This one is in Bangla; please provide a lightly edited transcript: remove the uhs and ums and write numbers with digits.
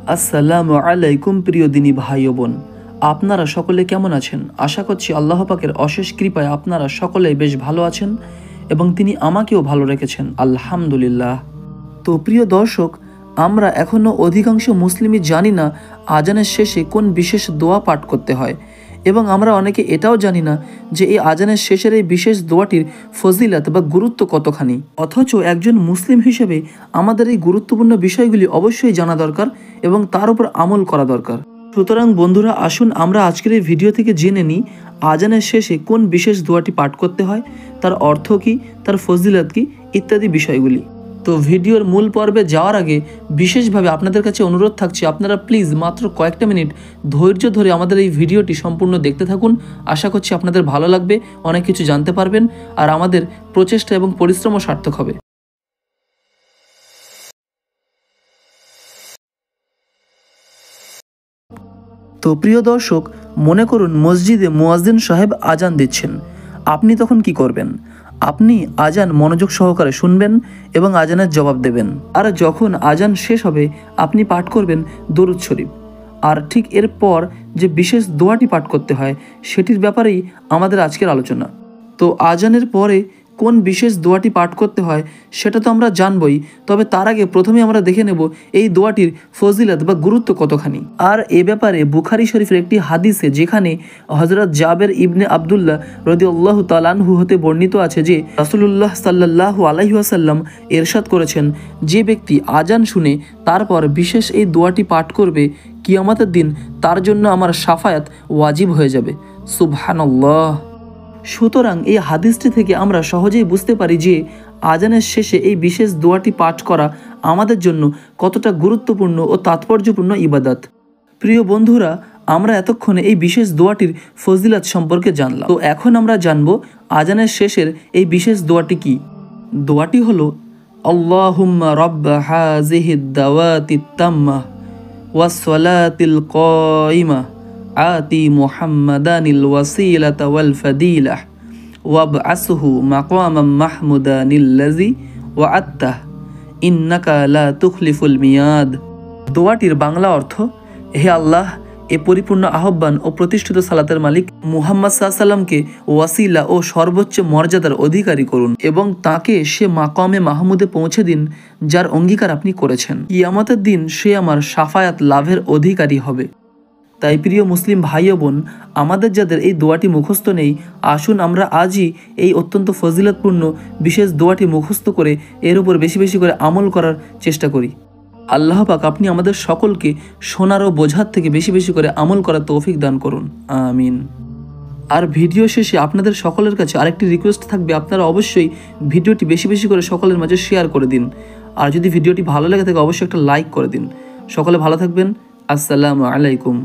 আসসালামু আলাইকুম প্রিয় দিনী ভাই ও বোন, আপনারা সকলে কেমন আছেন? আশা করছি আল্লাহ পাকের অশেষ কৃপায় আপনারা সকলেই বেশ ভালো আছেন এবং তিনি আমাকেও ভালো রেখেছেন, আলহামদুলিল্লাহ। তো প্রিয় দর্শক, আমরা এখনও অধিকাংশ মুসলিমই জানি না আজানের শেষে কোন বিশেষ দোয়া পাঠ করতে হয়, এবং আমরা অনেকে এটাও জানি না যে এই আজানের শেষের এই বিশেষ দোয়াটির ফজিলত বা গুরুত্ব কতখানি। অথচ একজন মুসলিম হিসেবে আমাদের এই গুরুত্বপূর্ণ বিষয়গুলি অবশ্যই জানা দরকার এবং তার উপর আমল করা দরকার। সুতরাং বন্ধুরা, আসুন আমরা আজকের এই ভিডিও থেকে জেনে নিই আজানের শেষে কোন বিশেষ দোয়াটি পাঠ করতে হয়, তার অর্থ কী, তার ফজিলত কী ইত্যাদি বিষয়গুলি। তো ভিডিওর মূল পর্বে যাওয়ার আগে বিশেষভাবে আপনাদের কাছে অনুরোধ থাকছে, আপনারা প্লিজ মাত্র কয়েকটা মিনিট ধৈর্য ধরে আমাদের এই ভিডিওটি সম্পূর্ণ দেখতে থাকুন। আশা করছি আপনাদের ভালো লাগবে, অনেক কিছু জানতে পারবেন, আর আমাদের প্রচেষ্টা এবং পরিশ্রমও সার্থক হবে। তো প্রিয় দর্শক, মনে করুন মসজিদে মুয়াজ্জিন সাহেব আজান দিচ্ছেন, আপনি তখন কি করবেন? আপনি আজান মনোযোগ সহকারে শুনবেন এবং আজানের জবাব দেবেন। আর যখন আজান শেষ হবে আপনি পাঠ করবেন দরুদ শরীফ। আর ঠিক এরপর যে বিশেষ দোয়াটি পাঠ করতে হয় সেটির ব্যাপারেই আমাদের আজকের আলোচনা। তো আজানের পরে কোন বিশেষ দোয়াটি পাঠ করতে হয় সেটা তো আমরা জানবই, তবে তার আগে প্রথমে আমরা দেখে নেব এই দোয়াটির ফজিলত বা গুরুত্ব কতখানি। আর এ ব্যাপারে বুখারী শরীফের একটি হাদিসে, যেখানে হযরত জাবের ইবনে আবদুল্লাহ রাদিয়াল্লাহু তাআলা আনহু হতে বর্ণিত আছে যে রাসূলুল্লাহ সাল্লাল্লাহু আলাইহি ওয়াসাল্লাম ইরশাদ করেছেন, যে ব্যক্তি আজান শুনে তারপর বিশেষ এই দোয়াটি পাঠ করবে, কিয়ামতের দিন তার জন্য আমার শাফায়াত ওয়াজিব হয়ে যাবে। সুবহানাল্লাহ। সুতরাং এই হাদিসটি থেকে আমরা সহজেই বুঝতে পারি যে আজানের শেষে এই বিশেষ দোয়াটি পাঠ করা আমাদের জন্য কতটা গুরুত্বপূর্ণ ও তাৎপর্যপূর্ণ ইবাদত। প্রিয় বন্ধুরা, আমরা এতক্ষণে এই বিশেষ দোয়াটির ফজিলত সম্পর্কে জানলাম। তো এখন আমরা জানব আজানের শেষের এই বিশেষ দোয়াটি কি। দোয়াটি হলো আল্লাহুম্মা রাব্বা হাযিহিদ দাওয়াতিত তাম্মাহ ওয়াস সালাতিল কায়িমাহ আতি মুহাম্মাদানিল ওয়াসিলাতা ওয়াল ফাদিলাহ ওয়াবআসহু মাকামাম মাহমুদানিল্লাযী ওয়া'আদতাহ ইন্নাকা লা তুখলিফুল মিয়াদ। দোয়াটির বাংলা অর্থ: হে আল্লাহ, এ পরিপূর্ণ আহ্বান ও প্রতিষ্ঠিত সালাতের মালিক মুহাম্মদ সাল্লাল্লাহু আলাইহি ওয়াসাল্লামকে ওয়াসিলা ও সর্বোচ্চ মর্যাদার অধিকারী করুন এবং তাকে সে মাকামে মাহমুদে পৌঁছে দিন যার অঙ্গীকার আপনি করেছেন। কিয়ামতের দিন সে আমার শাফায়াত লাভের অধিকারী হবে। তাই প্রিয় মুসলিম ভাই ও বোন, আমাদের যাদের এই দোয়াটি মুখস্থ নেই, আসুন আমরা আজই এই অত্যন্ত ফজিলতপূর্ণ বিশেষ দোয়াটি মুখস্থ করে এর উপর বেশি বেশি করে আমল করার চেষ্টা করি। আল্লাহ পাক আপনি আমাদের সকলকে শোনার ও বোঝার থেকে বেশি বেশি করে আমল করার তৌফিক দান করুন, আমিন। আর ভিডিও শেষে আপনাদের সকলের কাছে আরেকটি রিকোয়েস্ট থাকবে, আপনারা অবশ্যই ভিডিওটি বেশি বেশি করে সকলের মাঝে শেয়ার করে দিন। আর যদি ভিডিওটি ভালো লেগে থাকে অবশ্যই একটা লাইক করে দিন। সকলে ভালো থাকবেন। আসসালামু আলাইকুম।